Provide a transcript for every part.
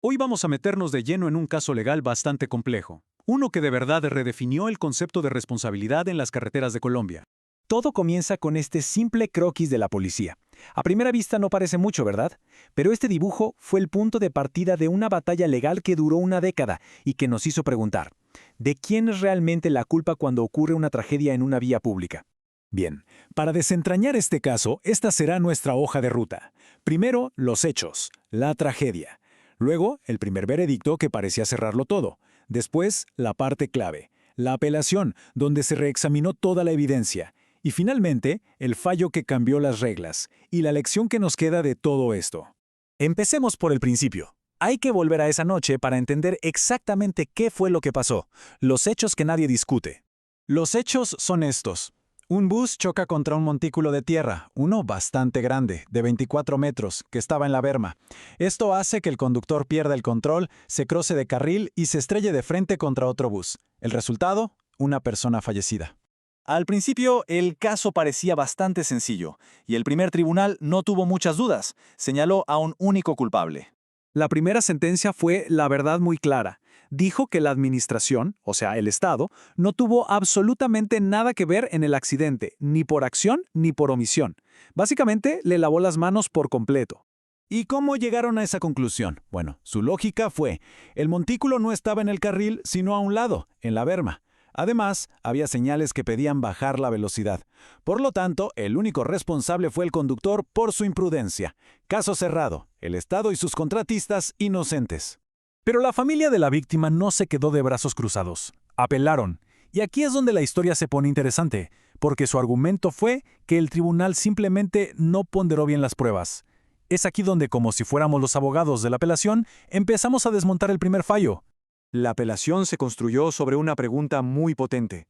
Hoy vamos a meternos de lleno en un caso legal bastante complejo, uno que de verdad redefinió el concepto de responsabilidad en las carreteras de Colombia. Todo comienza con este simple croquis de la policía. A primera vista no parece mucho, ¿verdad? Pero este dibujo fue el punto de partida de una batalla legal que duró una década y que nos hizo preguntar, ¿de quién es realmente la culpa cuando ocurre una tragedia en una vía pública? Bien, para desentrañar este caso, esta será nuestra hoja de ruta. Primero, los hechos, la tragedia. Luego, el primer veredicto que parecía cerrarlo todo. Después, la parte clave, la apelación, donde se reexaminó toda la evidencia. Y finalmente, el fallo que cambió las reglas y la lección que nos queda de todo esto. Empecemos por el principio. Hay que volver a esa noche para entender exactamente qué fue lo que pasó, los hechos que nadie discute. Los hechos son estos. Un bus choca contra un montículo de tierra, uno bastante grande, de 24 metros, que estaba en la berma. Esto hace que el conductor pierda el control, se cruce de carril y se estrelle de frente contra otro bus. El resultado, una persona fallecida. Al principio, el caso parecía bastante sencillo, y el primer tribunal no tuvo muchas dudas, señaló a un único culpable. La primera sentencia fue la verdad muy clara. Dijo que la administración, o sea, el Estado, no tuvo absolutamente nada que ver en el accidente, ni por acción ni por omisión. Básicamente, le lavó las manos por completo. ¿Y cómo llegaron a esa conclusión? Bueno, su lógica fue, el montículo no estaba en el carril, sino a un lado, en la berma. Además, había señales que pedían bajar la velocidad. Por lo tanto, el único responsable fue el conductor por su imprudencia. Caso cerrado. El Estado y sus contratistas inocentes. Pero la familia de la víctima no se quedó de brazos cruzados. Apelaron. Y aquí es donde la historia se pone interesante, porque su argumento fue que el tribunal simplemente no ponderó bien las pruebas. Es aquí donde, como si fuéramos los abogados de la apelación, empezamos a desmontar el primer fallo. La apelación se construyó sobre una pregunta muy potente.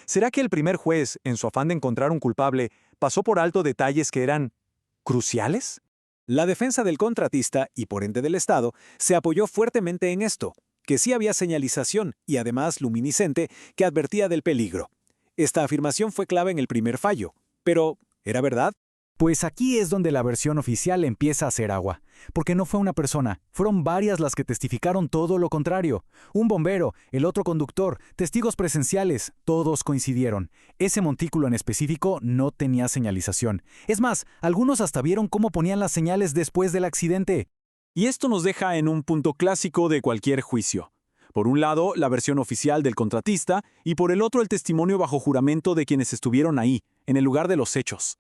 ¿Será que el primer juez, en su afán de encontrar un culpable, pasó por alto detalles que eran cruciales? La defensa del contratista, y por ende del Estado, se apoyó fuertemente en esto, que sí había señalización, y además luminiscente, que advertía del peligro. Esta afirmación fue clave en el primer fallo. Pero, ¿era verdad? Pues aquí es donde la versión oficial empieza a hacer agua, porque no fue una persona, fueron varias las que testificaron todo lo contrario. Un bombero, el otro conductor, testigos presenciales, todos coincidieron. Ese montículo en específico no tenía señalización. Es más, algunos hasta vieron cómo ponían las señales después del accidente. Y esto nos deja en un punto clásico de cualquier juicio. Por un lado, la versión oficial del contratista y por el otro el testimonio bajo juramento de quienes estuvieron ahí, en el lugar de los hechos.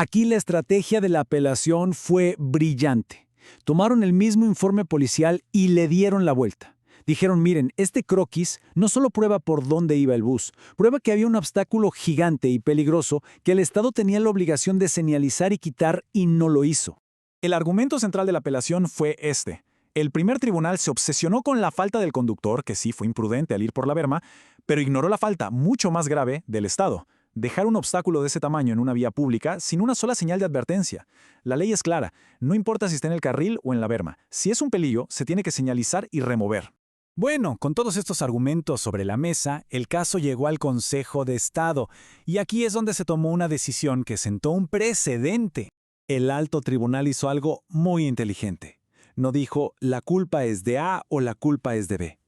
Aquí la estrategia de la apelación fue brillante. Tomaron el mismo informe policial y le dieron la vuelta. Dijeron, miren, este croquis no solo prueba por dónde iba el bus, prueba que había un obstáculo gigante y peligroso que el Estado tenía la obligación de señalizar y quitar y no lo hizo. El argumento central de la apelación fue este. El primer tribunal se obsesionó con la falta del conductor, que sí fue imprudente al ir por la berma, pero ignoró la falta, mucho más grave, del Estado. Dejar un obstáculo de ese tamaño en una vía pública sin una sola señal de advertencia. La ley es clara, no importa si está en el carril o en la berma. Si es un peligro, se tiene que señalizar y remover. Bueno, con todos estos argumentos sobre la mesa, el caso llegó al Consejo de Estado, y aquí es donde se tomó una decisión que sentó un precedente. El alto tribunal hizo algo muy inteligente. No dijo, la culpa es de A o la culpa es de B.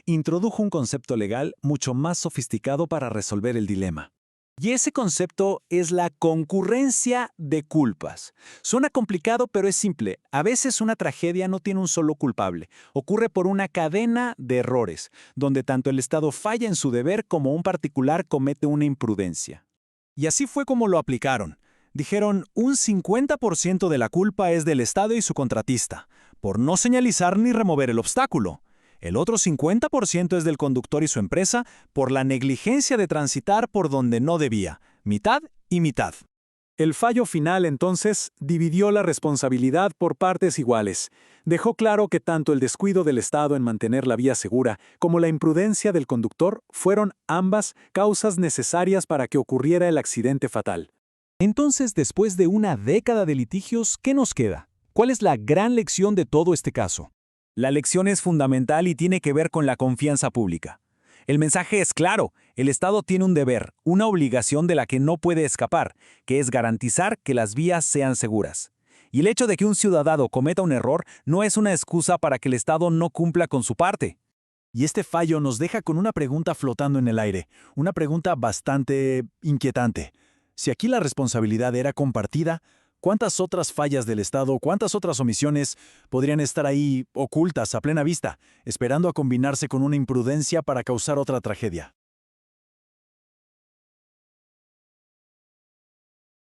Introdujo un concepto legal mucho más sofisticado para resolver el dilema. Y ese concepto es la concurrencia de culpas. Suena complicado, pero es simple. A veces una tragedia no tiene un solo culpable. Ocurre por una cadena de errores, donde tanto el Estado falla en su deber como un particular comete una imprudencia. Y así fue como lo aplicaron. Dijeron, un 50% de la culpa es del Estado y su contratista, por no señalizar ni remover el obstáculo. El otro 50% es del conductor y su empresa por la negligencia de transitar por donde no debía, mitad y mitad. El fallo final, entonces, dividió la responsabilidad por partes iguales. Dejó claro que tanto el descuido del Estado en mantener la vía segura como la imprudencia del conductor fueron ambas causas necesarias para que ocurriera el accidente fatal. Entonces, después de una década de litigios, ¿qué nos queda? ¿Cuál es la gran lección de todo este caso? La lección es fundamental y tiene que ver con la confianza pública. El mensaje es claro, el Estado tiene un deber, una obligación de la que no puede escapar, que es garantizar que las vías sean seguras. Y el hecho de que un ciudadano cometa un error no es una excusa para que el Estado no cumpla con su parte. Y este fallo nos deja con una pregunta flotando en el aire, una pregunta bastante inquietante. Si aquí la responsabilidad era compartida, ¿cuántas otras fallas del Estado, cuántas otras omisiones podrían estar ahí ocultas a plena vista, esperando a combinarse con una imprudencia para causar otra tragedia?